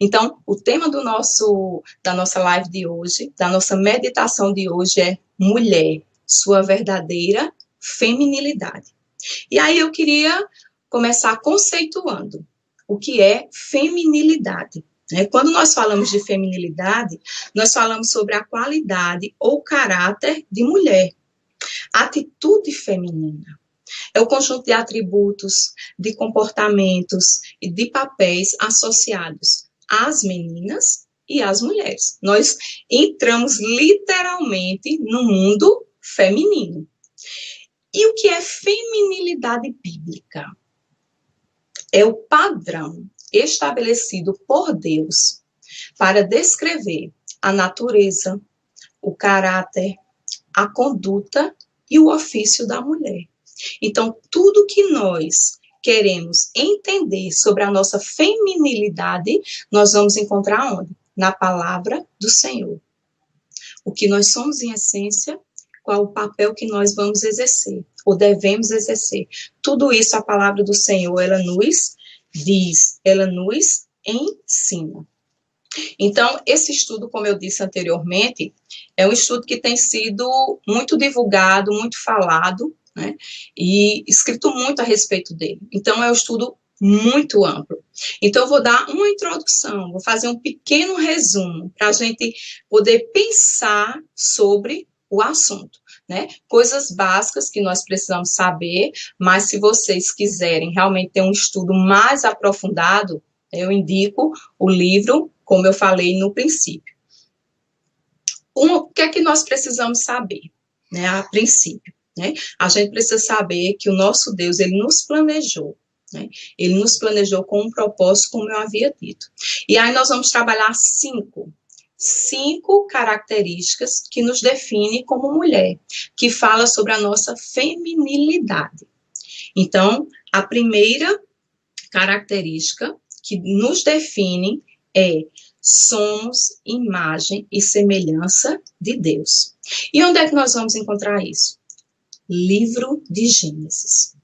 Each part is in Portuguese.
Então, o tema da nossa live de hoje, da nossa meditação de hoje é mulher, sua verdadeira feminilidade. E aí eu queria começar conceituando o que é feminilidade. Quando nós falamos de feminilidade, nós falamos sobre a qualidade ou caráter de mulher, atitude feminina. É o conjunto de atributos, de comportamentos e de papéis associados às meninas e às mulheres. Nós entramos literalmente no mundo feminino. E o que é feminilidade bíblica? É o padrão estabelecido por Deus para descrever a natureza, o caráter, a conduta e o ofício da mulher. Então, tudo que nós queremos entender sobre a nossa feminilidade, nós vamos encontrar onde? Na palavra do Senhor. O que nós somos em essência, qual o papel que nós vamos exercer, ou devemos exercer. Tudo isso a palavra do Senhor, ela nos diz, ela nos ensina. Então, esse estudo, como eu disse anteriormente, é um estudo que tem sido muito divulgado, muito falado, né, e escrito muito a respeito dele. Então, é um estudo muito amplo. Então, eu vou dar uma introdução, vou fazer um pequeno resumo para a gente poder pensar sobre o assunto, né? Coisas básicas que nós precisamos saber, mas se vocês quiserem realmente ter um estudo mais aprofundado, eu indico o livro, como eu falei no princípio. O que é que nós precisamos saber, né, a princípio? Né? A gente precisa saber que o nosso Deus, ele nos planejou. Né? Ele nos planejou com um propósito, como eu havia dito. E aí nós vamos trabalhar cinco características que nos definem como mulher, que fala sobre a nossa feminilidade. Então, a primeira característica que nos define é: somos imagem e semelhança de Deus. E onde é que nós vamos encontrar isso? Livro de Gênesis.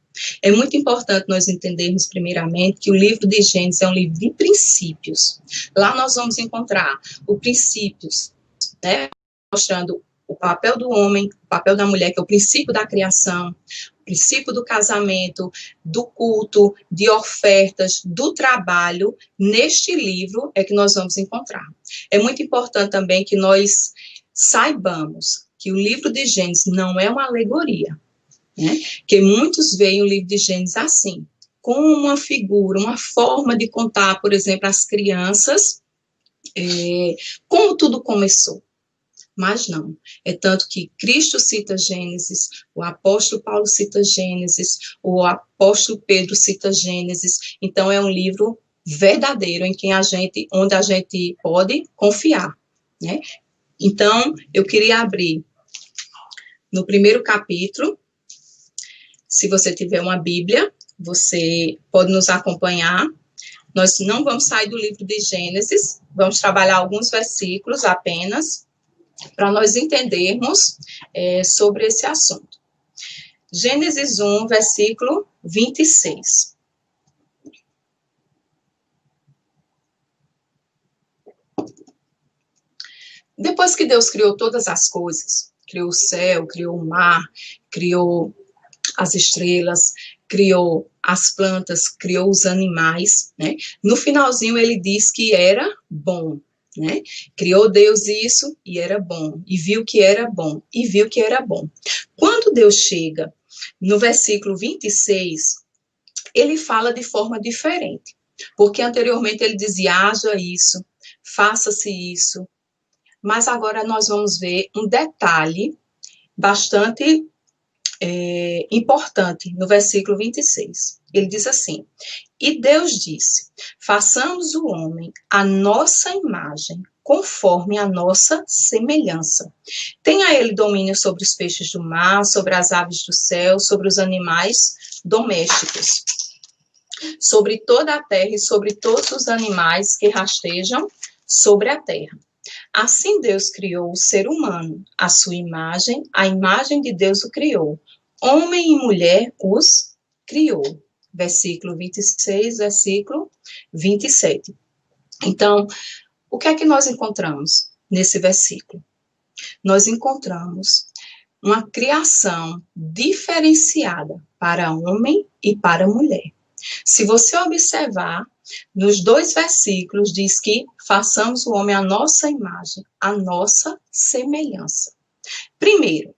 É muito importante nós entendermos, primeiramente, que o livro de Gênesis é um livro de princípios. Lá nós vamos encontrar os princípios, né, mostrando o papel do homem, o papel da mulher, que é o princípio da criação, o princípio do casamento, do culto, de ofertas, do trabalho. Neste livro é que nós vamos encontrar. É muito importante também que nós saibamos que o livro de Gênesis não é uma alegoria, né? Que muitos veem o livro de Gênesis assim, como uma figura, uma forma de contar, por exemplo, às crianças como tudo começou. Mas não, é tanto que Cristo cita Gênesis, o apóstolo Paulo cita Gênesis, o apóstolo Pedro cita Gênesis. Então é um livro verdadeiro onde a gente pode confiar, né? Então eu queria abrir no primeiro capítulo. Se você tiver uma Bíblia, você pode nos acompanhar. Nós não vamos sair do livro de Gênesis, vamos trabalhar alguns versículos apenas, para nós entendermos sobre esse assunto. Gênesis 1, versículo 26. Depois que Deus criou todas as coisas, criou o céu, criou o mar, criou as estrelas, criou as plantas, criou os animais, né? No finalzinho ele diz que era bom. Né? Criou Deus isso e era bom, e viu que era bom, e viu que era bom. Quando Deus chega no versículo 26, ele fala de forma diferente, porque anteriormente ele dizia: haja isso, faça-se isso, mas agora nós vamos ver um detalhe bastante importante no versículo 26. Ele diz assim: e Deus disse: façamos o homem à nossa imagem, conforme a nossa semelhança. Tenha ele domínio sobre os peixes do mar, sobre as aves do céu, sobre os animais domésticos, sobre toda a terra e sobre todos os animais que rastejam sobre a terra. Assim Deus criou o ser humano, à sua imagem, a imagem de Deus o criou. Homem e mulher os criou. Versículo 26, versículo 27. Então, o que é que nós encontramos nesse versículo? Nós encontramos uma criação diferenciada para homem e para mulher. Se você observar, nos 2 versículos diz que façamos o homem à nossa imagem, à nossa semelhança. Primeiro,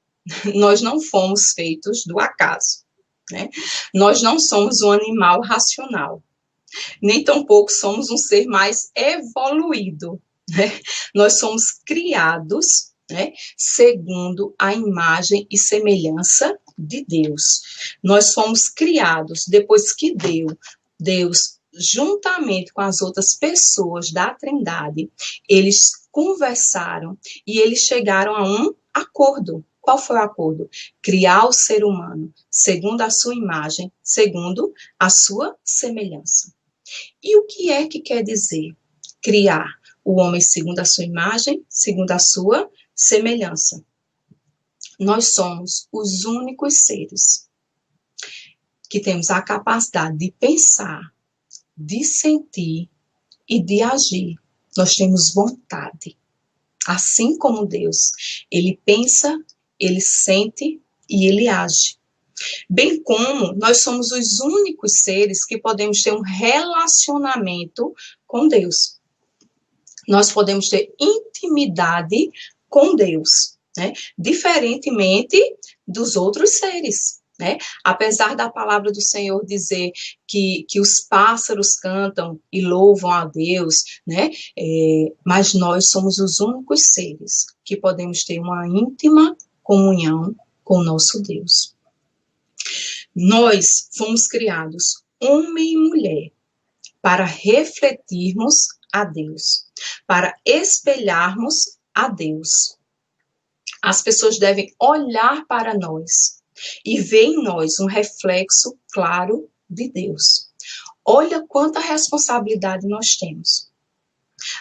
nós não fomos feitos do acaso, né? Nós não somos um animal racional, nem tampouco somos um ser mais evoluído, né? Nós somos criados, né, segundo a imagem e semelhança de Deus. Nós fomos criados depois que Deus, juntamente com as outras pessoas da Trindade, eles conversaram e eles chegaram a um acordo. Qual foi o acordo? Criar o ser humano segundo a sua imagem, segundo a sua semelhança. E o que é que quer dizer criar o homem segundo a sua imagem, segundo a sua semelhança? Nós somos os únicos seres que temos a capacidade de pensar, de sentir e de agir. Nós temos vontade. Assim como Deus, ele pensa, ele sente e ele age. Bem como nós somos os únicos seres que podemos ter um relacionamento com Deus. Nós podemos ter intimidade com Deus, né? Diferentemente dos outros seres, né? Apesar da palavra do Senhor dizer que os pássaros cantam e louvam a Deus, né? Mas nós somos os únicos seres que podemos ter uma íntima comunhão com o nosso Deus. Nós fomos criados, homem e mulher, para refletirmos a Deus, para espelharmos a Deus. As pessoas devem olhar para nós e ver em nós um reflexo claro de Deus. Olha quanta responsabilidade nós temos.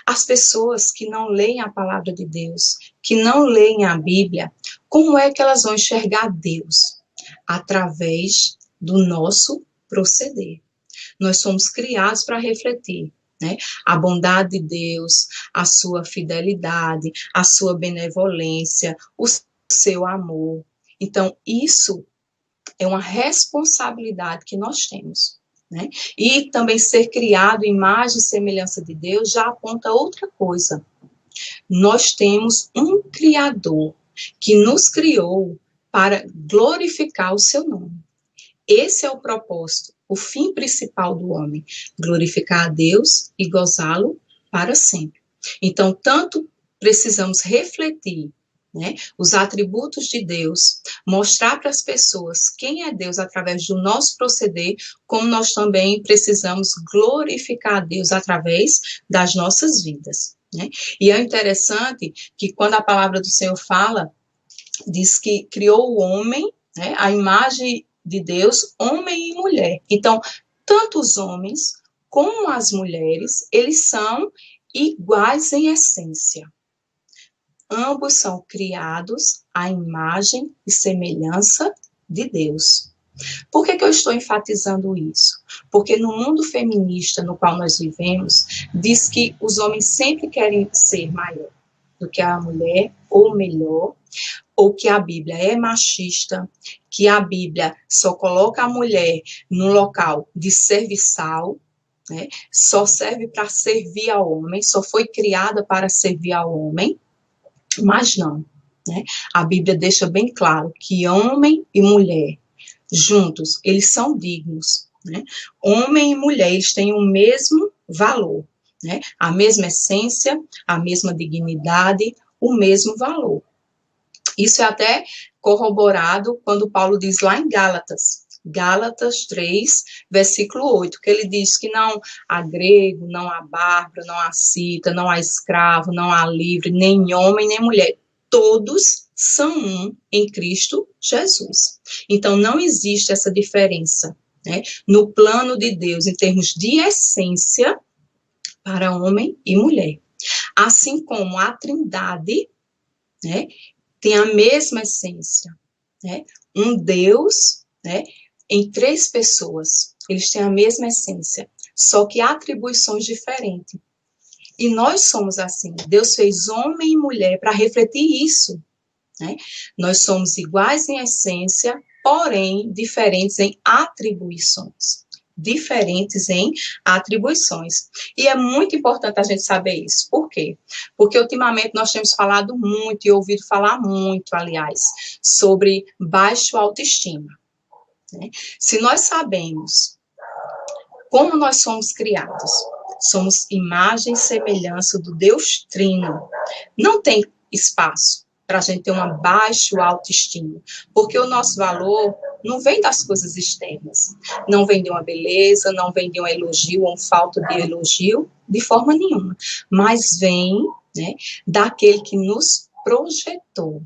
As pessoas que não leem a palavra de Deus, que não leem a Bíblia, como é que elas vão enxergar Deus? Através do nosso proceder. Nós somos criados para refletir, né, a bondade de Deus, a sua fidelidade, a sua benevolência, o seu amor. Então, isso é uma responsabilidade que nós temos, né? E também ser criado em imagem e semelhança de Deus já aponta outra coisa. Nós temos um Criador que nos criou para glorificar o seu nome. Esse é o propósito, o fim principal do homem, glorificar a Deus e gozá-lo para sempre. Então, tanto precisamos refletir, né, os atributos de Deus, mostrar para as pessoas quem é Deus através do nosso proceder, como nós também precisamos glorificar a Deus através das nossas vidas, né? E é interessante que quando a palavra do Senhor fala, diz que criou o homem, né, a imagem de Deus, homem e mulher. Então, tanto os homens como as mulheres, eles são iguais em essência. Ambos são criados à imagem e semelhança de Deus. Por que eu estou enfatizando isso? Porque no mundo feminista no qual nós vivemos, diz que os homens sempre querem ser maior do que a mulher, ou melhor, ou que a Bíblia é machista, que a Bíblia só coloca a mulher no local de serviçal, né? Só serve para servir ao homem, só foi criada para servir ao homem, mas não, né? A Bíblia deixa bem claro que homem e mulher, juntos, eles são dignos, né? Homem e mulher, eles têm o mesmo valor, né? A mesma essência, a mesma dignidade, o mesmo valor. Isso é até corroborado quando Paulo diz lá em Gálatas 3, versículo 8, que ele diz que não há grego, não há bárbaro, não há cita, não há escravo, não há livre, nem homem, nem mulher. Todos são um em Cristo Jesus. Então, não existe essa diferença, né, no plano de Deus, em termos de essência, para homem e mulher. Assim como a Trindade, né, tem a mesma essência, né? Um Deus, né, em 3 pessoas. Eles têm a mesma essência, só que atribuições diferentes. E nós somos assim. Deus fez homem e mulher para refletir isso, né? Nós somos iguais em essência, porém diferentes em atribuições. Diferentes em atribuições. E é muito importante a gente saber isso. Por quê? Porque ultimamente nós temos falado muito e ouvido falar muito, aliás, sobre baixo autoestima, né? Se nós sabemos como nós somos criados, somos imagem e semelhança do Deus Trino, não tem espaço para a gente ter uma baixa autoestima, porque o nosso valor não vem das coisas externas, não vem de uma beleza, não vem de um elogio ou falta de elogio, de forma nenhuma, mas vem, né, daquele que nos projetou,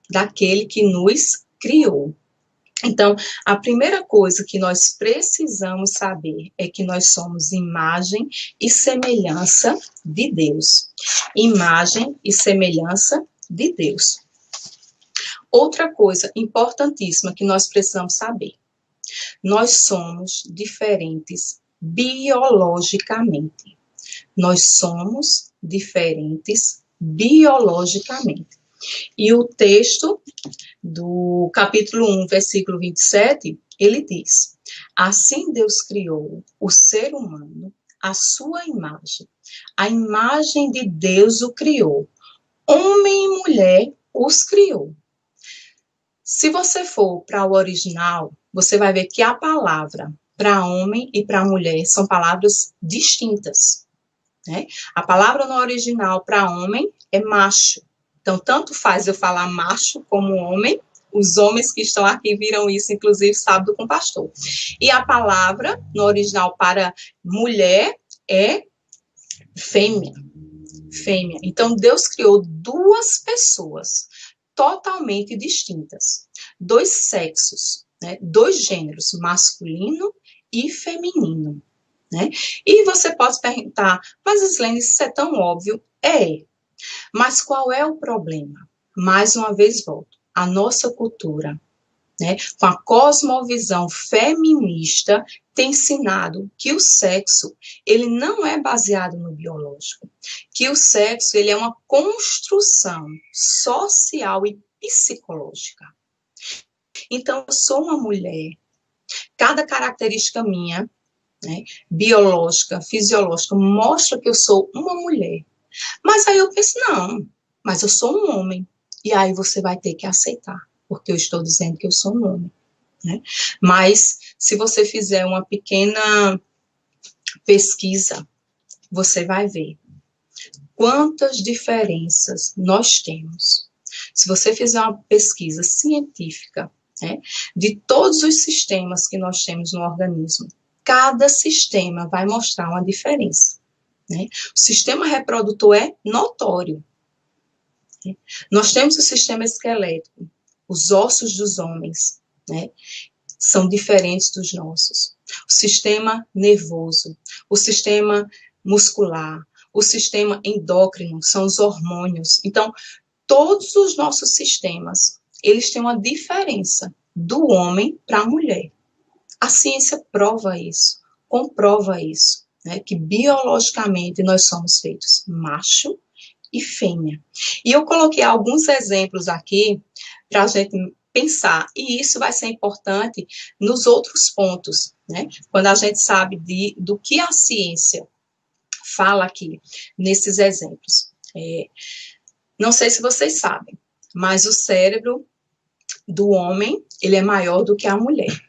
daquele que nos criou. Então, a primeira coisa que nós precisamos saber é que nós somos imagem e semelhança de Deus. Imagem e semelhança de Deus. Outra coisa importantíssima que nós precisamos saber: nós somos diferentes biologicamente. Nós somos diferentes biologicamente. E o texto do capítulo 1, versículo 27, ele diz: assim Deus criou o ser humano à sua imagem. A imagem de Deus o criou. Homem e mulher os criou. Se você for para o original, você vai ver que a palavra para homem e para mulher são palavras distintas, né? A palavra no original para homem é macho. Então, tanto faz eu falar macho como homem. Os homens que estão aqui viram isso, inclusive, sábado com o pastor. E a palavra no original para mulher é fêmea. Fêmea. Então, Deus criou duas pessoas totalmente distintas. Dois sexos, né? Dois gêneros, masculino e feminino, né? E você pode perguntar, mas Islene, isso é tão óbvio? É. Mas qual é o problema? Mais uma vez volto. A nossa cultura, né, com a cosmovisão feminista, tem ensinado que o sexo, ele não é baseado no biológico, que o sexo, ele é uma construção social e psicológica. Então, eu sou uma mulher, cada característica minha, né, biológica, fisiológica, mostra que eu sou uma mulher. Mas aí eu penso, não, mas eu sou um homem. E aí você vai ter que aceitar, porque eu estou dizendo que eu sou um homem, né? Mas se você fizer uma pequena pesquisa, você vai ver quantas diferenças nós temos. Se você fizer uma pesquisa científica, né, de todos os sistemas que nós temos no organismo, cada sistema vai mostrar uma diferença, né? O sistema reprodutor é notório. Né? Nós temos o sistema esquelético, os ossos dos homens, né, são diferentes dos nossos. O sistema nervoso, o sistema muscular, o sistema endócrino, são os hormônios. Então, todos os nossos sistemas, eles têm uma diferença do homem para a mulher. A ciência prova isso, comprova isso, né, que biologicamente nós somos feitos macho e fêmea. E eu coloquei alguns exemplos aqui para a gente pensar, e isso vai ser importante nos outros pontos, né? Quando a gente sabe do que a ciência fala aqui, nesses exemplos. Não sei se vocês sabem, mas o cérebro do homem, ele é maior do que a mulher.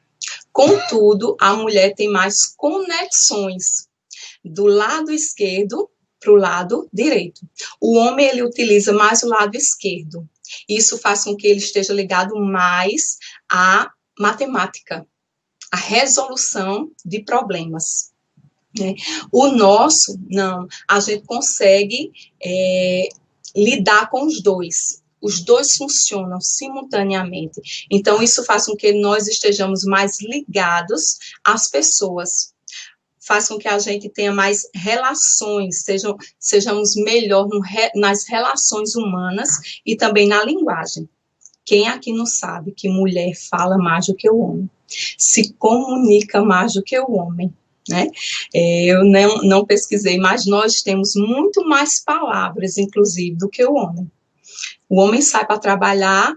Contudo, a mulher tem mais conexões do lado esquerdo para o lado direito. O homem, ele utiliza mais o lado esquerdo. Isso faz com que ele esteja ligado mais à matemática, à resolução de problemas, né? O nosso, não. A gente consegue lidar com os dois. Os dois funcionam simultaneamente. Então, isso faz com que nós estejamos mais ligados às pessoas. Faz com que a gente tenha mais relações, sejamos melhor nas relações humanas e também na linguagem. Quem aqui não sabe que mulher fala mais do que o homem? Se comunica mais do que o homem, né? Eu não pesquisei, mas nós temos muito mais palavras, inclusive, do que o homem. O homem sai para trabalhar,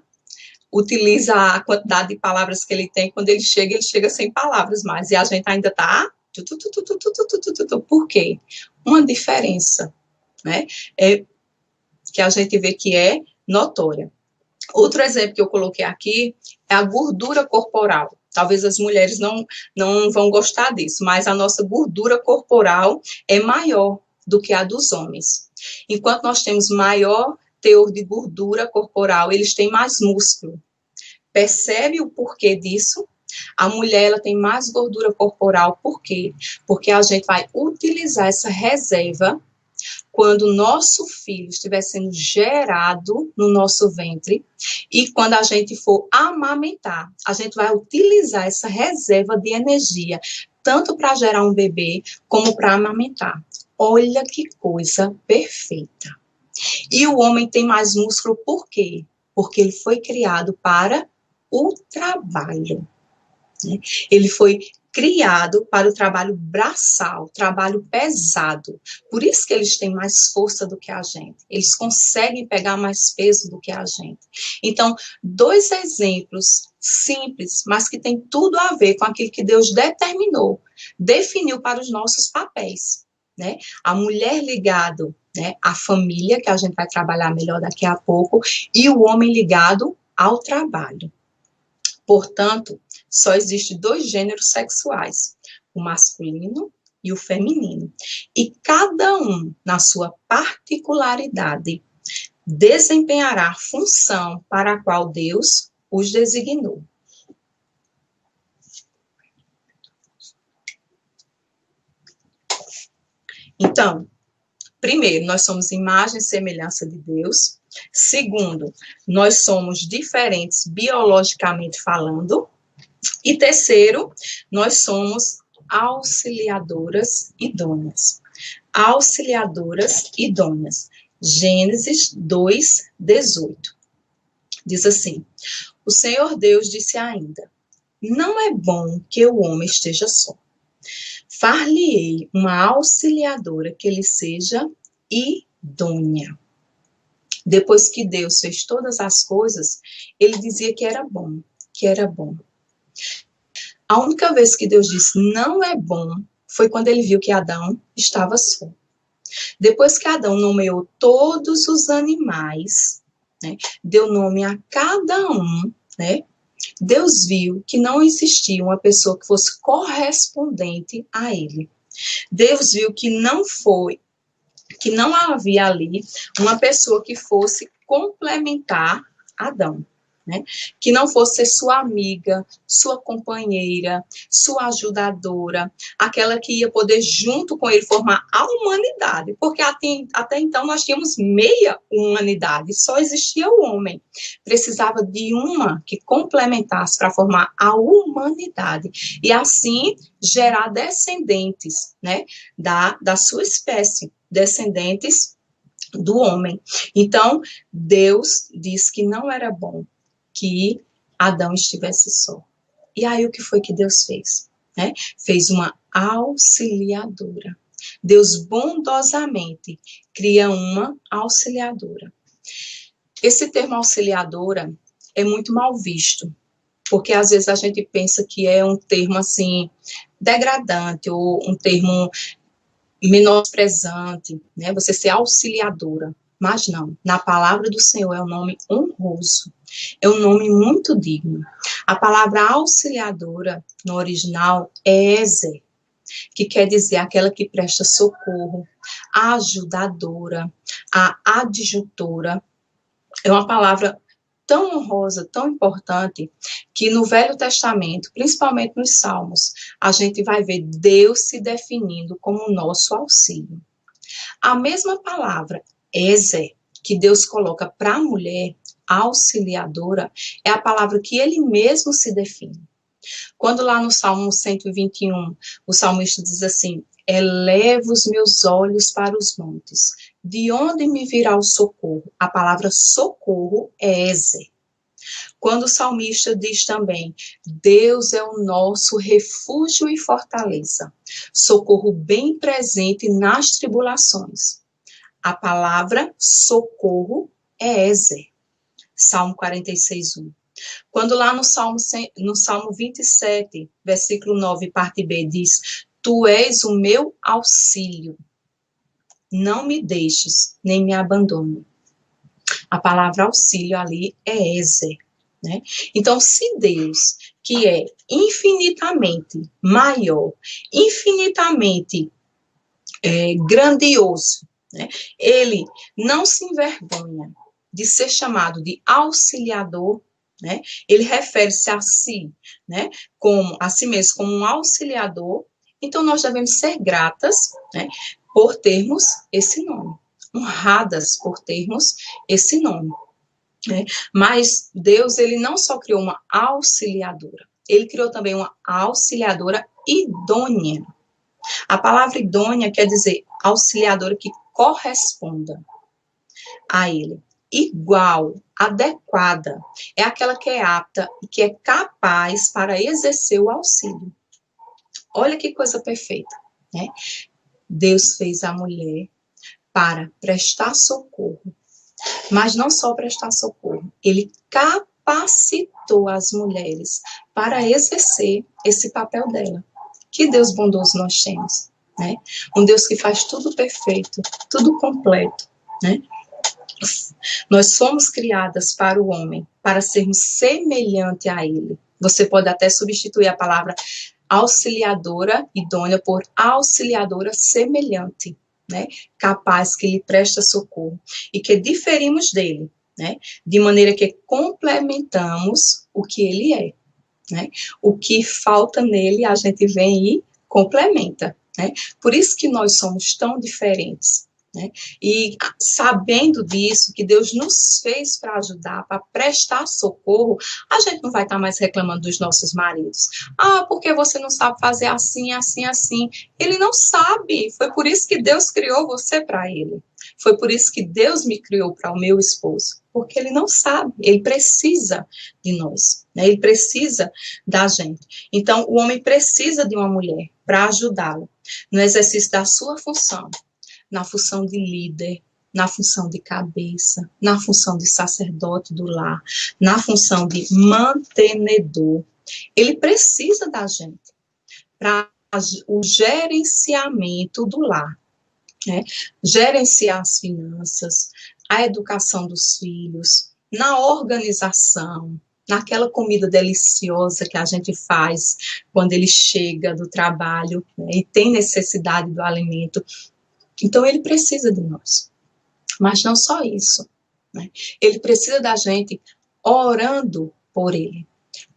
utiliza a quantidade de palavras que ele tem, quando ele chega sem palavras mais, e a gente ainda está... Por quê? Uma diferença, né? Que a gente vê que é notória. Outro exemplo que eu coloquei aqui é a gordura corporal. Talvez as mulheres não vão gostar disso, mas a nossa gordura corporal é maior do que a dos homens. Enquanto nós temos maior teor de gordura corporal, eles têm mais músculo. Percebe o porquê disso? A mulher ela tem mais gordura corporal, por quê? Porque a gente vai utilizar essa reserva quando o nosso filho estiver sendo gerado no nosso ventre e quando a gente for amamentar, a gente vai utilizar essa reserva de energia, tanto para gerar um bebê, como para amamentar. Olha que coisa perfeita. E o homem tem mais músculo por quê? Porque ele foi criado para o trabalho. Ele foi criado para o trabalho braçal, trabalho pesado. Por isso que eles têm mais força do que a gente. Eles conseguem pegar mais peso do que a gente. Então, dois exemplos simples, mas que tem tudo a ver com aquilo que Deus determinou, definiu para os nossos papéis, né? A mulher ligado, né, à família, que a gente vai trabalhar melhor daqui a pouco, e o homem ligado ao trabalho. Portanto, só existem dois gêneros sexuais, o masculino e o feminino. E cada um, na sua particularidade, desempenhará a função para a qual Deus os designou. Então, primeiro, nós somos imagem e semelhança de Deus. Segundo, nós somos diferentes biologicamente falando. E terceiro, nós somos auxiliadoras idôneas. Auxiliadoras idôneas. Gênesis 2:18. Diz assim: o Senhor Deus disse ainda: não é bom que o homem esteja só. Far-lhe-ei uma auxiliadora que lhe seja idônea. Depois que Deus fez todas as coisas, ele dizia que era bom, que era bom. A única vez que Deus disse não é bom foi quando ele viu que Adão estava só. Depois que Adão nomeou todos os animais, né, deu nome a cada um, né, Deus viu que não existia uma pessoa que fosse correspondente a ele. Deus viu que não havia ali uma pessoa que fosse complementar Adão. Né? Que não fosse ser sua amiga, sua companheira, sua ajudadora, aquela que ia poder junto com ele formar a humanidade, porque até então nós tínhamos meia humanidade, só existia o homem. Precisava de uma que complementasse para formar a humanidade e assim gerar descendentes, né, da sua espécie, descendentes do homem. Então, Deus disse que não era bom que Adão estivesse só. E aí o que foi que Deus fez? Né? Fez uma auxiliadora. Deus bondosamente cria uma auxiliadora. Esse termo auxiliadora é muito mal visto, porque às vezes a gente pensa que é um termo assim degradante ou um termo menosprezante, né? Você ser auxiliadora. Mas não, na palavra do Senhor é um nome honroso, é um nome muito digno. A palavra auxiliadora, no original, é Ezer, que quer dizer aquela que presta socorro, a ajudadora, a adjutora. É uma palavra tão honrosa, tão importante, que no Velho Testamento, principalmente nos Salmos, a gente vai ver Deus se definindo como o nosso auxílio. A mesma palavra, Ezer, que Deus coloca para a mulher, auxiliadora, é a palavra que ele mesmo se define. Quando lá no Salmo 121, o salmista diz assim: eleva os meus olhos para os montes, de onde me virá o socorro? A palavra socorro é Ezer. Quando o salmista diz também, Deus é o nosso refúgio e fortaleza, socorro bem presente nas tribulações. A palavra socorro é Ezer, Salmo 46:1. Quando lá no Salmo 27, versículo 9, parte B, diz, Tu és o meu auxílio, não me deixes, nem me abandone. A palavra auxílio ali é Ezer, né? Então, se Deus, que é infinitamente maior, infinitamente grandioso, né? Ele não se envergonha de ser chamado de auxiliador, né? Ele refere-se a si, né? Como a si mesmo como um auxiliador. Então nós devemos ser gratas, né? Por termos esse nome, honradas por termos esse nome, né? Mas Deus, ele não só criou uma auxiliadora, ele criou também uma auxiliadora idônea. A palavra idônea quer dizer auxiliadora que corresponda a ele. Igual, adequada, é aquela que é apta e que é capaz para exercer o auxílio. Olha que coisa perfeita, né? Deus fez a mulher para prestar socorro, mas não só prestar socorro, ele capacitou as mulheres para exercer esse papel dela. Que Deus bondoso nós temos, né? Um Deus que faz tudo perfeito, tudo completo, né? Nós fomos criadas para o homem, para sermos semelhante a ele. Você pode até substituir a palavra auxiliadora idônea por auxiliadora semelhante, né? Capaz que lhe presta socorro e que diferimos dele, né? De maneira que complementamos o que ele é, né? O que falta nele a gente vem e complementa, né? Por isso que nós somos tão diferentes, né? E sabendo disso, que Deus nos fez para ajudar, para prestar socorro, a gente não vai estar mais reclamando dos nossos maridos. Ah, porque você não sabe fazer assim, assim, assim. Ele não sabe. Foi por isso que Deus criou você para ele. Foi por isso que Deus me criou para o meu esposo. Porque ele não sabe, ele precisa de nós, né? Ele precisa da gente. Então, o homem precisa de uma mulher para ajudá-lo no exercício da sua função, na função de líder, na função de cabeça, na função de sacerdote do lar, na função de mantenedor. Ele precisa da gente para o gerenciamento do lar, né? Gerenciar as finanças, a educação dos filhos, na organização, naquela comida deliciosa que a gente faz quando ele chega do trabalho, né, e tem necessidade do alimento. Então, ele precisa de nós. Mas não só isso, né? Ele precisa da gente orando por ele.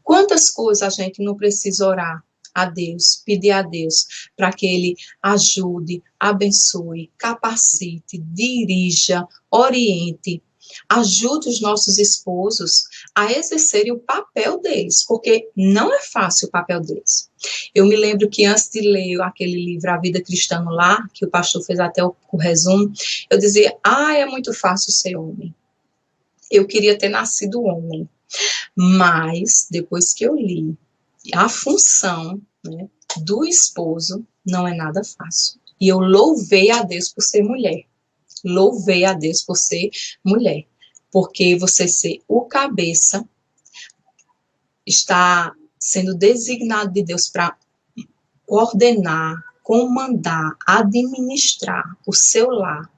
Quantas coisas a gente não precisa orar a Deus, pedir a Deus para que ele ajude, abençoe, capacite, dirija, oriente, ajude os nossos esposos a exercerem o papel deles, porque não é fácil o papel deles. Eu me lembro que antes de ler aquele livro A Vida Cristã no Lar, que o pastor fez até o resumo, eu dizia, é muito fácil ser homem. Eu queria ter nascido homem. Mas, depois que eu li a função, né, do esposo, não é nada fácil. E eu louvei a Deus por ser mulher. Louvei a Deus por ser mulher. Porque você ser o cabeça está sendo designado de Deus para coordenar, comandar, administrar o seu lar,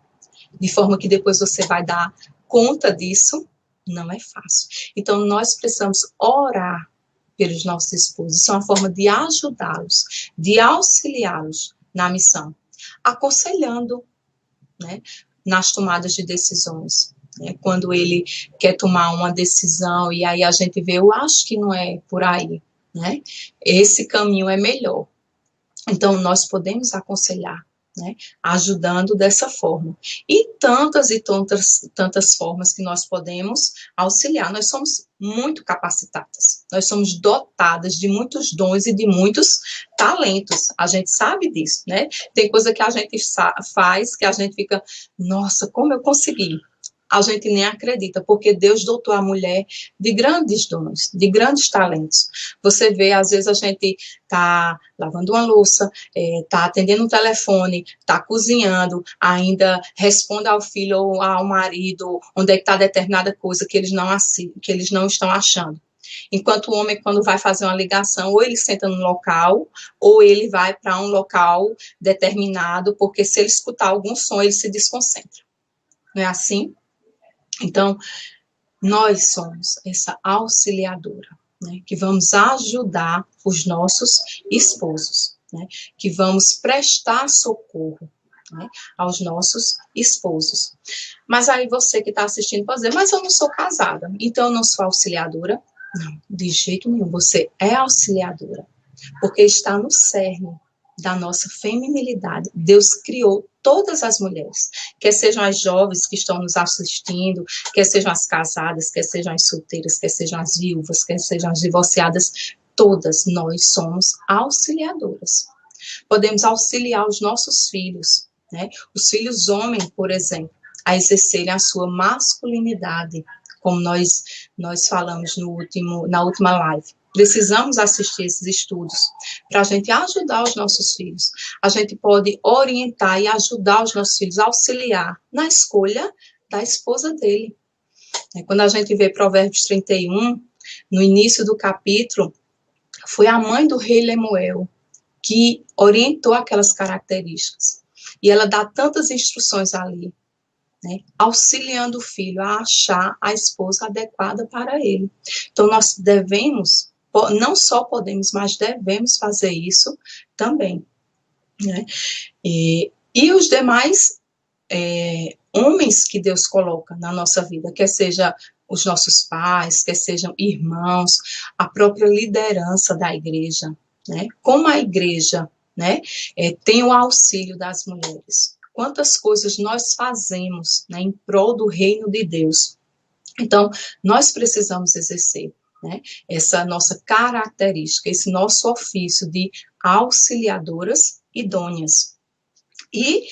de forma que depois você vai dar conta disso, não é fácil. Então, nós precisamos orar pelos nossos esposos. Isso é uma forma de ajudá-los, de auxiliá-los na missão, aconselhando, né, nas tomadas de decisões. Né, quando ele quer tomar uma decisão e aí a gente vê, eu acho que não é por aí, né? Esse caminho é melhor. Então, nós podemos aconselhar, né, ajudando dessa forma. E tantas formas que nós podemos auxiliar. Nós somos muito capacitadas, nós somos dotadas de muitos dons e de muitos talentos. A gente sabe disso, né? Tem coisa que a gente faz que a gente fica, nossa, como eu consegui? a gente nem acredita, porque Deus dotou a mulher de grandes dons, de grandes talentos. Você vê, às vezes a gente está lavando uma louça, está atendendo um telefone, está cozinhando, ainda responde ao filho ou ao marido onde é que está determinada coisa que eles não estão achando. Enquanto o homem, quando vai fazer uma ligação, ou ele senta no local, ou ele vai para um local determinado, porque se ele escutar algum som, ele se desconcentra. Não é assim? Então, nós somos essa auxiliadora, né, que vamos ajudar os nossos esposos, né, que vamos prestar socorro, né, aos nossos esposos. Mas aí você que está assistindo pode dizer, mas eu não sou casada, então eu não sou auxiliadora. Não, de jeito nenhum, você é auxiliadora, porque está no cerne da nossa feminilidade. Deus criou todas as mulheres, quer sejam as jovens que estão nos assistindo, quer sejam as casadas, quer sejam as solteiras, quer sejam as viúvas, quer sejam as divorciadas, todas nós somos auxiliadoras. Podemos auxiliar os nossos filhos, né? Os filhos homens, por exemplo, a exercerem a sua masculinidade, como nós falamos na última live. Precisamos assistir esses estudos para a gente ajudar os nossos filhos. A gente pode orientar e ajudar os nossos filhos, auxiliar na escolha da esposa dele. Quando a gente vê Provérbios 31, no início do capítulo, foi a mãe do rei Lemuel que orientou aquelas características. E ela dá tantas instruções ali, né, auxiliando o filho a achar a esposa adequada para ele. Então, nós devemos, não só podemos, mas devemos fazer isso também. Né? E os demais homens que Deus coloca na nossa vida, quer seja os nossos pais, quer sejam irmãos, a própria liderança da igreja, né? Como a igreja, né, tem o auxílio das mulheres. Quantas coisas nós fazemos, né, em prol do reino de Deus. Então, nós precisamos exercer, né, essa nossa característica, esse nosso ofício de auxiliadoras idôneas. E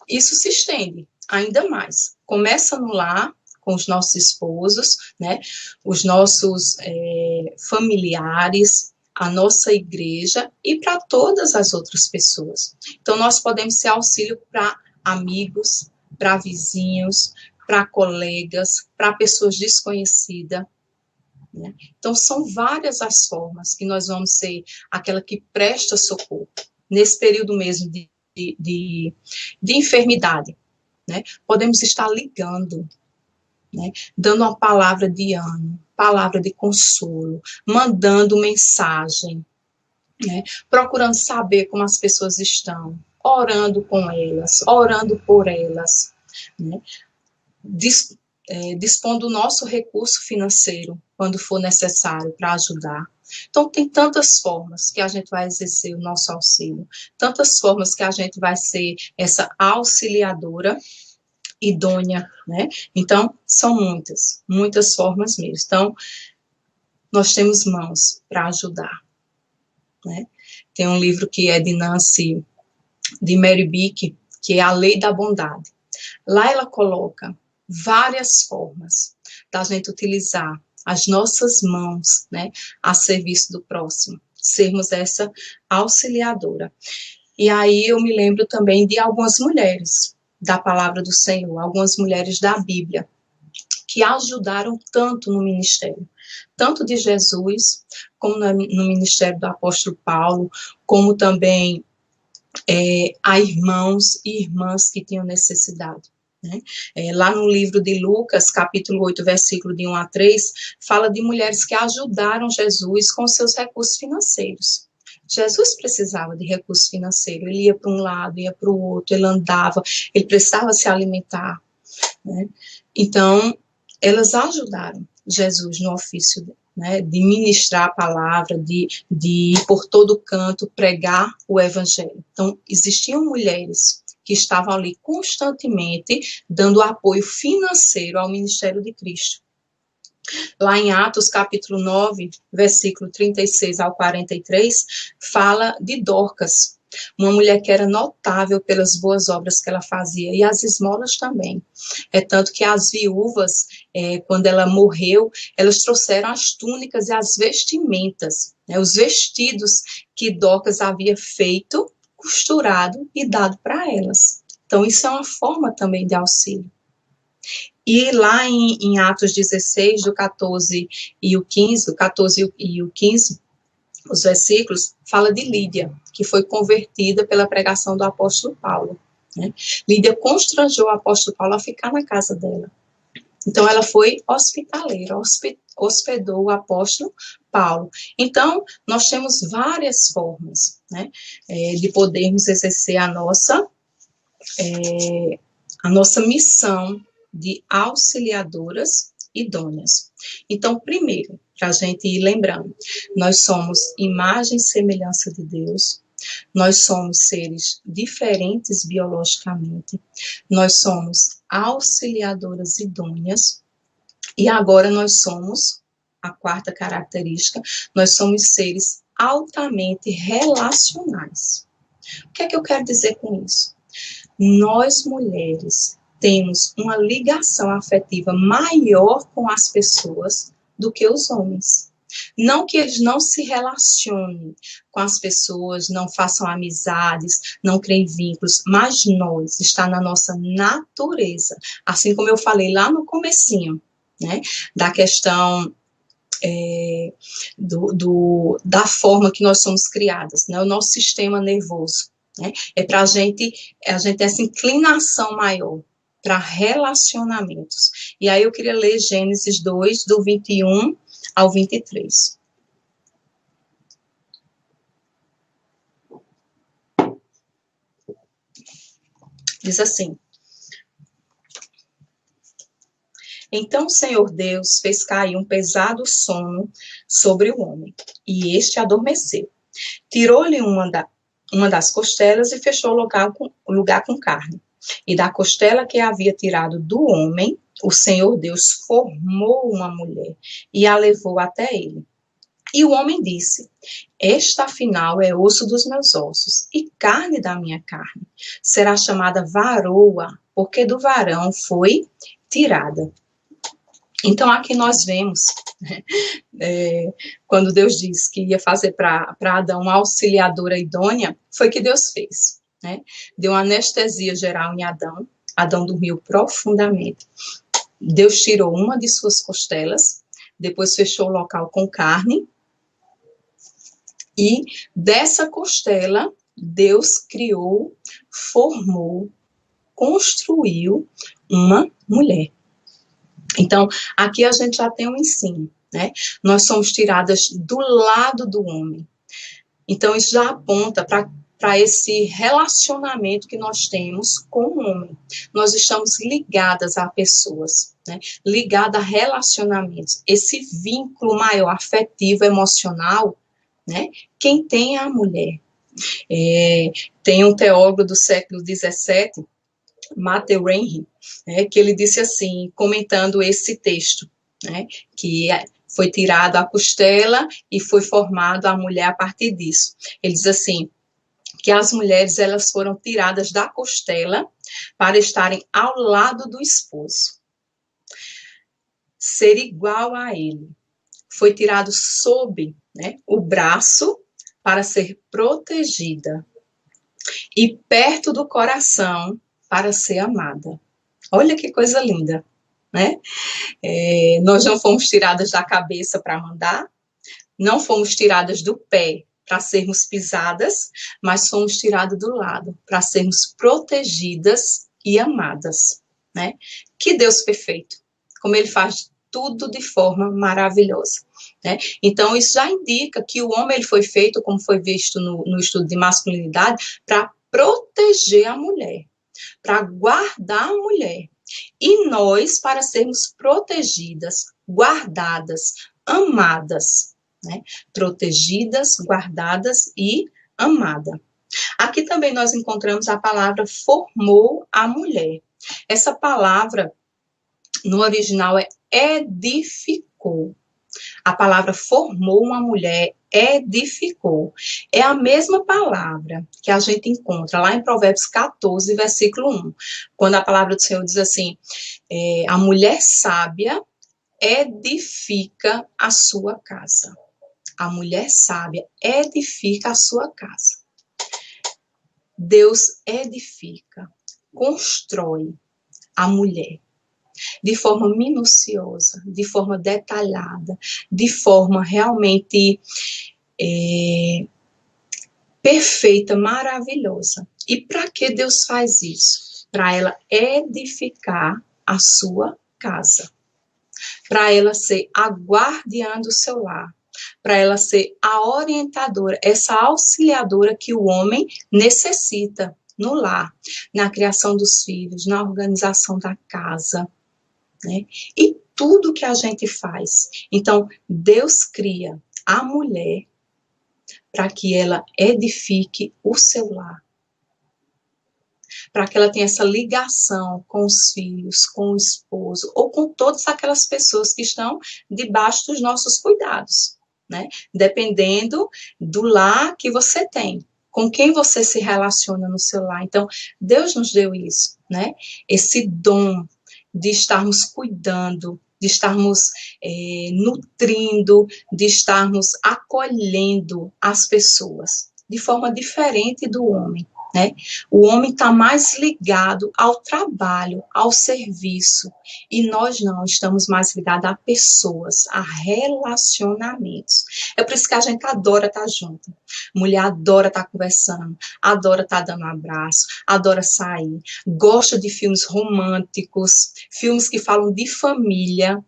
isso se estende ainda mais. Começa no lar, com os nossos esposos, né, os nossos familiares, a nossa igreja e para todas as outras pessoas. Então, nós podemos ser auxílio para amigos, para vizinhos, para colegas, para pessoas desconhecidas. Né? Então, são várias as formas que nós vamos ser aquela que presta socorro. Nesse período mesmo de enfermidade, né? Podemos estar ligando, né? Dando uma palavra de ânimo, palavra de consolo, mandando mensagem, né? Procurando saber como as pessoas estão, orando com elas, orando por elas, né? Dispondo do nosso recurso financeiro quando for necessário para ajudar. Então, tem tantas formas que a gente vai exercer o nosso auxílio, tantas formas que a gente vai ser essa auxiliadora idônea, né? Então, são muitas formas mesmo. Então, nós temos mãos para ajudar, né? Tem um livro que é de Mary Bick, que é A Lei da Bondade. Lá ela coloca várias formas da gente utilizar as nossas mãos, né, a serviço do próximo, sermos essa auxiliadora. E aí eu me lembro também de algumas mulheres da palavra do Senhor, algumas mulheres da Bíblia, que ajudaram tanto no ministério, tanto de Jesus, como no ministério do apóstolo Paulo, como também a irmãos e irmãs que tinham necessidade. Né? Lá no livro de Lucas, capítulo 8, versículo de 1 a 3, fala de mulheres que ajudaram Jesus com seus recursos financeiros. Jesus precisava de recurso financeiro, ele ia para um lado, ia para o outro, ele andava, ele precisava se alimentar. Né? Então, elas ajudaram Jesus no ofício, né, de ministrar a palavra, de ir por todo canto pregar o evangelho. Então, existiam mulheres que estavam ali constantemente dando apoio financeiro ao ministério de Cristo. Lá em Atos, capítulo 9, versículo 36 ao 43, fala de Dorcas. uma mulher que era notável pelas boas obras que ela fazia, e as esmolas também. É tanto que as viúvas, quando ela morreu, elas trouxeram as túnicas e as vestimentas, né, os vestidos que Dorcas havia feito, costurado e dado para elas. Então, isso é uma forma também de auxílio. E lá em Atos 16, do 14 e o 15, do 14 e o 15, os versículos, fala de Lídia, que foi convertida pela pregação do apóstolo Paulo. Né? Lídia constrangeu o apóstolo Paulo a ficar na casa dela. Então, ela foi hospitaleira, hospedou o apóstolo Paulo. Então, nós temos várias formas, né, de podermos exercer a nossa missão de auxiliadoras idôneas. Então, primeiro, para a gente ir lembrando, nós somos imagem e semelhança de Deus, nós somos seres diferentes biologicamente, nós somos auxiliadoras idôneas, e agora nós somos, a quarta característica, nós somos seres altamente relacionais. O que é que eu quero dizer com isso? Nós, mulheres, temos uma ligação afetiva maior com as pessoas do que os homens. Não que eles não se relacionem com as pessoas, não façam amizades, não criem vínculos, mas nós, está na nossa natureza. Assim como eu falei lá no comecinho, né, da questão da forma que nós somos criadas, né, o nosso sistema nervoso. Né, para a gente ter essa inclinação maior para relacionamentos. E aí eu queria ler Gênesis 2, do 21 ao 23. Diz assim: Então o Senhor Deus fez cair um pesado sono sobre o homem, e este adormeceu. Tirou-lhe uma das costelas e fechou o lugar com carne. E da costela que havia tirado do homem, o Senhor Deus formou uma mulher e a levou até ele. E o homem disse: Esta afinal é osso dos meus ossos e carne da minha carne. Será chamada varoa, porque do varão foi tirada. Então, aqui nós vemos, quando Deus disse que ia fazer para Adão uma auxiliadora idônea, foi que Deus fez. Né? Deu uma anestesia geral em Adão. Adão dormiu profundamente. Deus tirou uma de suas costelas, depois fechou o local com carne, e dessa costela, Deus criou, formou, construiu uma mulher. Então, aqui a gente já tem um ensino, né? Nós somos tiradas do lado do homem. Então, isso já aponta para esse relacionamento que nós temos com o homem. Nós estamos ligadas a pessoas, né? Ligadas a relacionamentos. Esse vínculo maior, afetivo, emocional, né? Quem tem é a mulher. Tem um teólogo do século XVII, Matthew Henry, né, que ele disse assim, comentando esse texto, né, que foi tirado a costela e foi formado a mulher a partir disso. Ele diz assim, que as mulheres elas foram tiradas da costela para estarem ao lado do esposo, ser igual a ele. Foi tirado sob, né, o braço para ser protegida e perto do coração para ser amada. Olha que coisa linda, né? Nós não fomos tiradas da cabeça para mandar, não fomos tiradas do pé para sermos pisadas, mas fomos tiradas do lado para sermos protegidas e amadas, né? Que Deus perfeito, como Ele faz tudo de forma maravilhosa, né? Então, isso já indica que o homem ele foi feito, como foi visto no estudo de masculinidade, para proteger a mulher, para guardar a mulher. E nós, para sermos protegidas, guardadas, amadas, né? Protegidas, guardadas e amada. Aqui também nós encontramos a palavra formou a mulher. Essa palavra, no original, é edificou. A palavra formou uma mulher, edificou. É a mesma palavra que a gente encontra lá em Provérbios 14, versículo 1, quando a palavra do Senhor diz assim, a mulher sábia edifica a sua casa. A mulher sábia edifica a sua casa. Deus edifica, constrói a mulher de forma minuciosa, de forma detalhada, de forma realmente perfeita, maravilhosa. E para que Deus faz isso? Para ela edificar a sua casa, para ela ser a guardiã do seu lar, para ela ser a orientadora, essa auxiliadora que o homem necessita no lar, na criação dos filhos, na organização da casa, né? E tudo que a gente faz. Então, Deus cria a mulher para que ela edifique o seu lar, para que ela tenha essa ligação com os filhos, com o esposo, ou com todas aquelas pessoas que estão debaixo dos nossos cuidados, né? Dependendo do lar que você tem, com quem você se relaciona no seu lar. Então, Deus nos deu isso, né? Esse dom de estarmos cuidando, de estarmos nutrindo, de estarmos acolhendo as pessoas, de forma diferente do homem, né? O homem está mais ligado ao trabalho, ao serviço, e nós não, estamos mais ligados a pessoas, a relacionamentos. É por isso que a gente adora estar junto. Mulher adora estar conversando, adora estar dando um abraço, adora sair, gosta de filmes românticos, filmes que falam de família,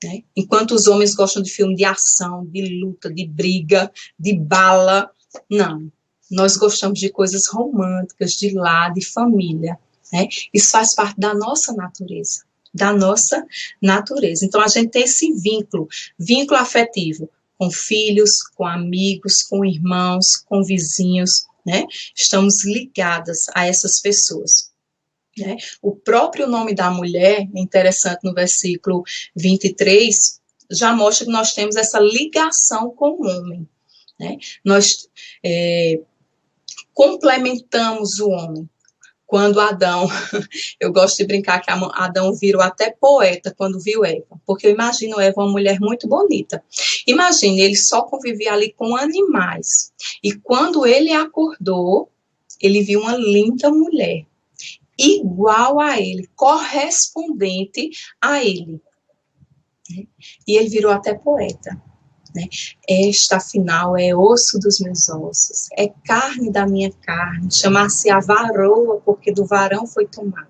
né? Enquanto os homens gostam de filme de ação, de luta, de briga, de bala, não. Nós gostamos de coisas românticas, de lar, de família, né? Isso faz parte da nossa natureza, Então, a gente tem esse vínculo afetivo, com filhos, com amigos, com irmãos, com vizinhos, né? Estamos ligadas a essas pessoas. Né? O próprio nome da mulher, é interessante, no versículo 23, já mostra que nós temos essa ligação com o homem. Né? Nós complementamos o homem. Quando Adão, eu gosto de brincar que Adão virou até poeta quando viu Eva, porque eu imagino Eva uma mulher muito bonita. Imagine, ele só convivia ali com animais, e quando ele acordou, ele viu uma linda mulher, igual a ele, correspondente a ele. E ele virou até poeta. Né? Esta, afinal, é osso dos meus ossos, é carne da minha carne, chamar-se a varoa, porque do varão foi tomado.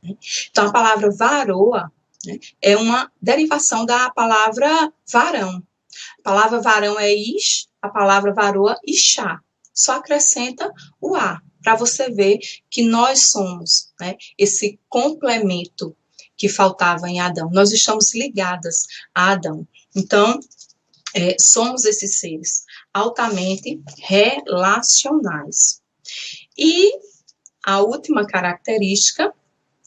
Então, a palavra varoa, né, é uma derivação da palavra varão. A palavra varão é ish, a palavra varoa, ishá. Só acrescenta o a, para você ver que nós somos, né, esse complemento que faltava em Adão. Nós estamos ligadas a Adão. Então, somos esses seres altamente relacionais. E a última característica,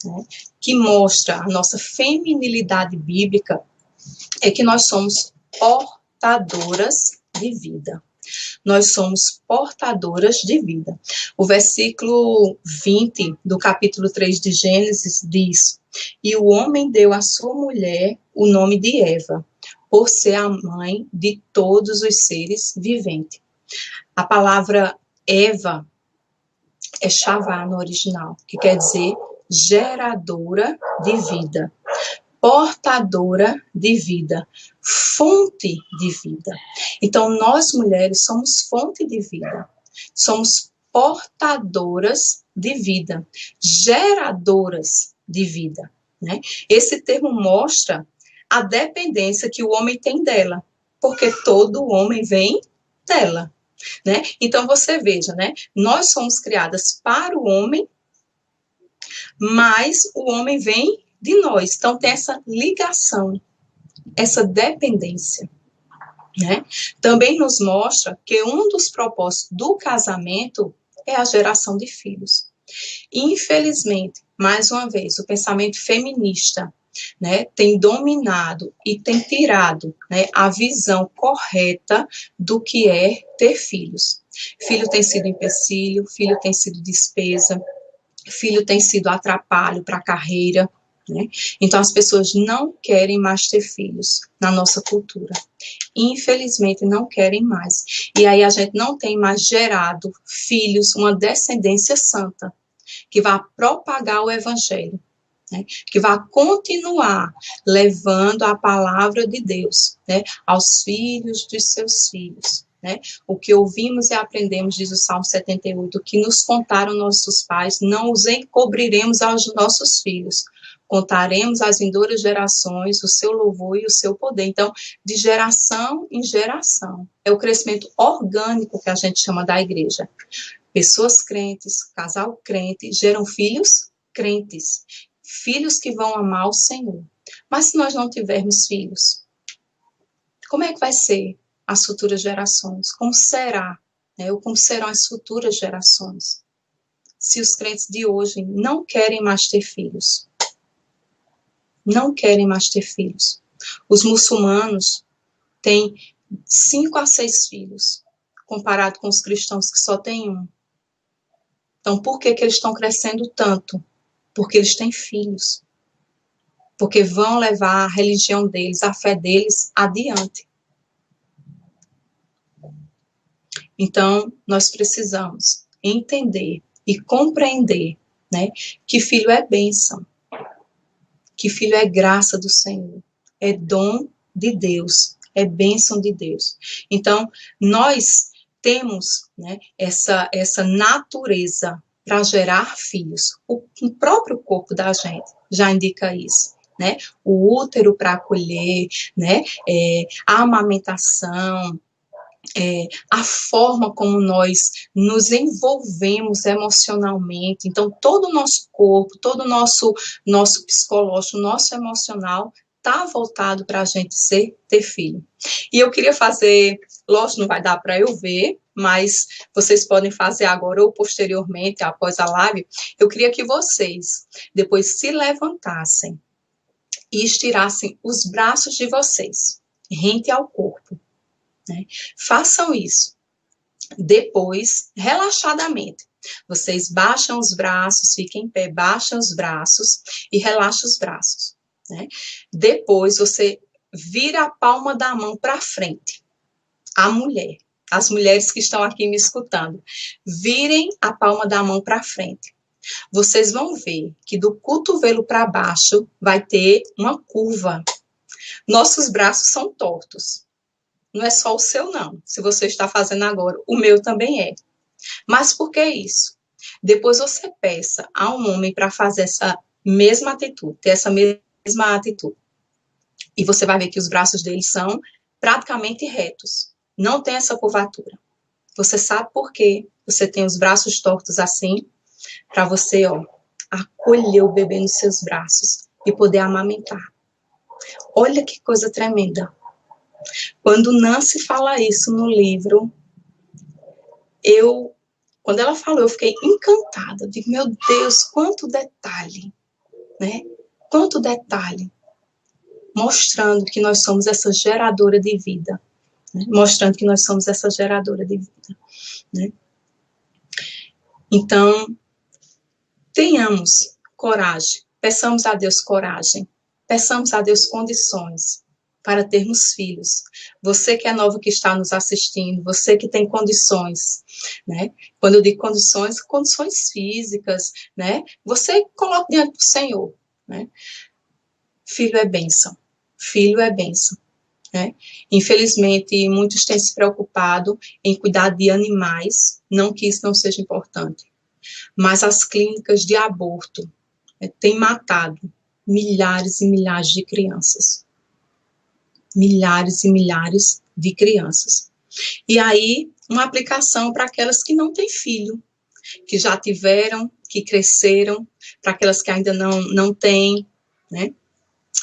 né, que mostra a nossa feminilidade bíblica é que nós somos portadoras de vida. Nós somos portadoras de vida. O versículo 20 do capítulo 3 de Gênesis diz: e o homem deu à sua mulher o nome de Eva, por ser a mãe de todos os seres viventes. A palavra Eva é Shavá no original, que quer dizer geradora de vida, portadora de vida, fonte de vida. Então, nós mulheres somos fonte de vida, somos portadoras de vida, geradoras de vida. Né? Esse termo mostra a dependência que o homem tem dela, porque todo homem vem dela. Né? Então, você veja, né? Nós somos criadas para o homem, mas o homem vem de nós. Então, tem essa ligação, essa dependência. Né? Também nos mostra que um dos propósitos do casamento é a geração de filhos. Infelizmente, mais uma vez, o pensamento feminista né, tem dominado e tem tirado, né, a visão correta do que é ter filhos. Filho tem sido empecilho, filho tem sido despesa, filho tem sido atrapalho para a carreira, né? Então as pessoas não querem mais ter filhos na nossa cultura. Infelizmente não querem mais. E aí a gente não tem mais gerado filhos, uma descendência santa, que vá propagar o evangelho, né? Que vá continuar levando a palavra de Deus, né, aos filhos dos seus filhos. Né? O que ouvimos e aprendemos, diz o Salmo 78, o que nos contaram nossos pais, não os encobriremos aos nossos filhos. Contaremos às vindouras gerações o seu louvor e o seu poder. Então, de geração em geração. É o crescimento orgânico que a gente chama da igreja. Pessoas crentes, casal crente, geram filhos crentes. Filhos que vão amar o Senhor. Mas se nós não tivermos filhos, como é que vai ser as futuras gerações? Como será, né? Ou como serão as futuras gerações? Se os crentes de hoje não querem mais ter filhos. Não querem mais ter filhos. Os muçulmanos têm 5 a 6 filhos, comparado com os cristãos que só têm um. Então, por que eles estão crescendo tanto? Porque eles têm filhos. Porque vão levar a religião deles, a fé deles adiante. Então, nós precisamos entender e compreender, né, que filho é bênção, que filho é graça do Senhor, é dom de Deus, é bênção de Deus. Então, nós temos, né, essa natureza para gerar filhos. O próprio corpo da gente já indica isso. Né? O útero para acolher, né? A amamentação, a forma como nós nos envolvemos emocionalmente. Então, todo o nosso corpo, todo o nosso psicológico, nosso emocional está voltado para a gente ter filho. E eu queria fazer, lógico, não vai dar para eu ver, mas vocês podem fazer agora ou posteriormente, após a live. Eu queria que vocês depois se levantassem e estirassem os braços de vocês, rente ao corpo. Né? Façam isso. Depois, relaxadamente, vocês baixam os braços, fiquem em pé, baixam os braços e relaxam os braços. Né? Depois, você vira a palma da mão para frente. A mulher, as mulheres que estão aqui me escutando, virem a palma da mão para frente. Vocês vão ver que do cotovelo para baixo vai ter uma curva. Nossos braços são tortos. Não é só o seu, não. Se você está fazendo agora, o meu também é. Mas por que isso? Depois você peça a um homem para fazer essa mesma atitude, ter essa mesma atitude. E você vai ver que os braços dele são praticamente retos. Não tem essa curvatura. Você sabe por que você tem os braços tortos assim? Para você, acolher o bebê nos seus braços e poder amamentar. Olha que coisa tremenda. Quando Nancy fala isso no livro, quando ela falou, eu fiquei encantada. Eu digo, meu Deus, quanto detalhe, né? Quanto detalhe. Mostrando que nós somos essa geradora de vida. Né? Mostrando que nós somos essa geradora de vida. Né? Então, tenhamos coragem. Peçamos a Deus coragem. Peçamos a Deus condições para termos filhos. Você que é novo que está nos assistindo, você que tem condições, né? Quando eu digo condições, condições físicas, né? Você coloca diante do Senhor, né? Filho é bênção. Filho é bênção. Né? Infelizmente, muitos têm se preocupado em cuidar de animais, não que isso não seja importante, mas as clínicas de aborto têm matado milhares e milhares de crianças. Milhares e milhares de crianças. E aí, uma aplicação para aquelas que não têm filho, que já tiveram, que cresceram, para aquelas que ainda não têm, né?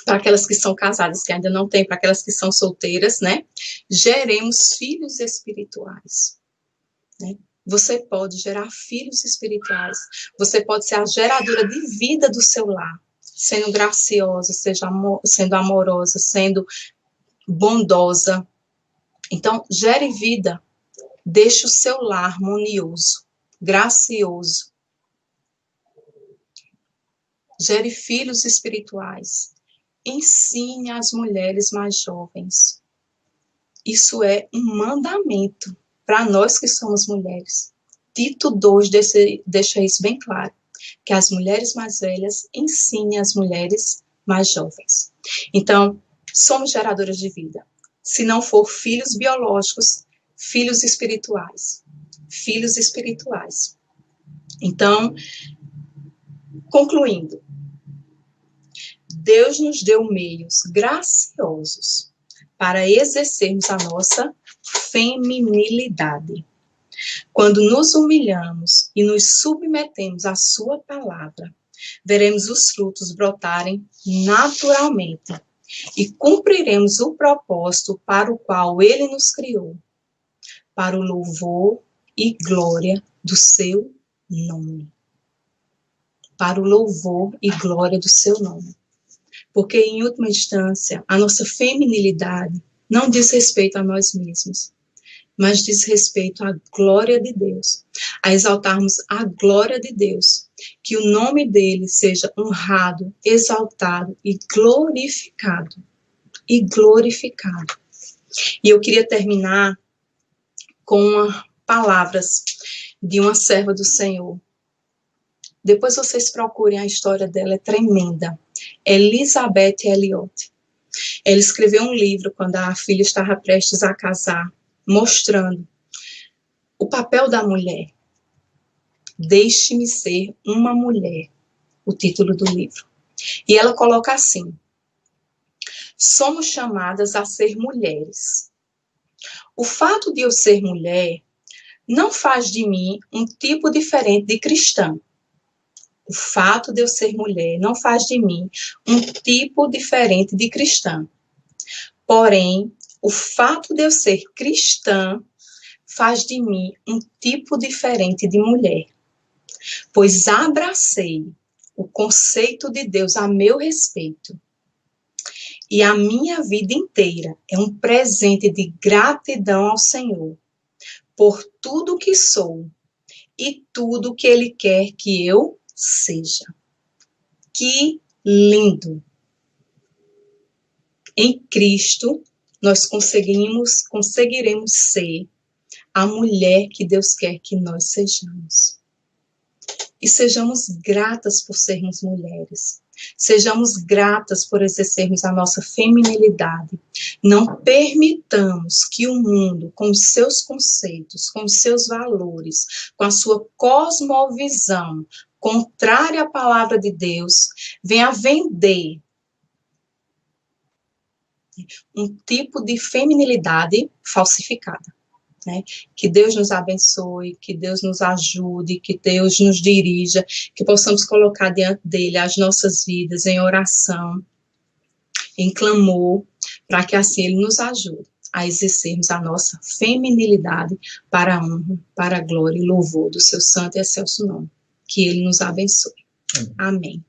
Para aquelas que são casadas, que ainda não têm, para aquelas que são solteiras, né? Geremos filhos espirituais. Né? Você pode gerar filhos espirituais. Você pode ser a geradora de vida do seu lar. sendo graciosa, sendo amorosa, sendo bondosa. Então, gere vida, deixe o seu lar harmonioso, gracioso. Gere filhos espirituais. Ensine as mulheres mais jovens. Isso é um mandamento para nós que somos mulheres. Tito 2 deixa isso bem claro, que as mulheres mais velhas ensinem as mulheres mais jovens. Então, somos geradoras de vida. Se não for filhos biológicos, filhos espirituais. Filhos espirituais. Então, concluindo, Deus nos deu meios graciosos para exercermos a nossa feminilidade. Quando nos humilhamos e nos submetemos à sua palavra, veremos os frutos brotarem naturalmente e cumpriremos o propósito para o qual ele nos criou, para o louvor e glória do seu nome. Para o louvor e glória do seu nome. Porque, em última instância, a nossa feminilidade não diz respeito a nós mesmos, mas diz respeito à glória de Deus, a exaltarmos a glória de Deus, que o nome dele seja honrado, exaltado e glorificado. E glorificado. E eu queria terminar com palavras de uma serva do Senhor. Depois vocês procurem a história dela, é tremenda. Elizabeth Elliot. Ela escreveu um livro quando a filha estava prestes a casar, mostrando o papel da mulher. Deixe-me ser uma mulher, o título do livro. E ela coloca assim: somos chamadas a ser mulheres. O fato de eu ser mulher não faz de mim um tipo diferente de cristã. O fato de eu ser mulher não faz de mim um tipo diferente de cristã. Porém, o fato de eu ser cristã faz de mim um tipo diferente de mulher, pois abracei o conceito de Deus a meu respeito. E a minha vida inteira é um presente de gratidão ao Senhor por tudo que sou e tudo que Ele quer que eu seja. Que lindo! Em Cristo, nós conseguiremos ser a mulher que Deus quer que nós sejamos. E sejamos gratas por sermos mulheres. Sejamos gratas por exercermos a nossa feminilidade. Não permitamos que o mundo, com os seus conceitos, com os seus valores, com a sua cosmovisão, contrária à palavra de Deus, venha vender um tipo de feminilidade falsificada. Né? Que Deus nos abençoe, que Deus nos ajude, que Deus nos dirija, que possamos colocar diante dele as nossas vidas em oração, em clamor, para que assim ele nos ajude a exercermos a nossa feminilidade para a honra, para a glória e louvor do seu santo e excelso nome. Que ele nos abençoe. Amém.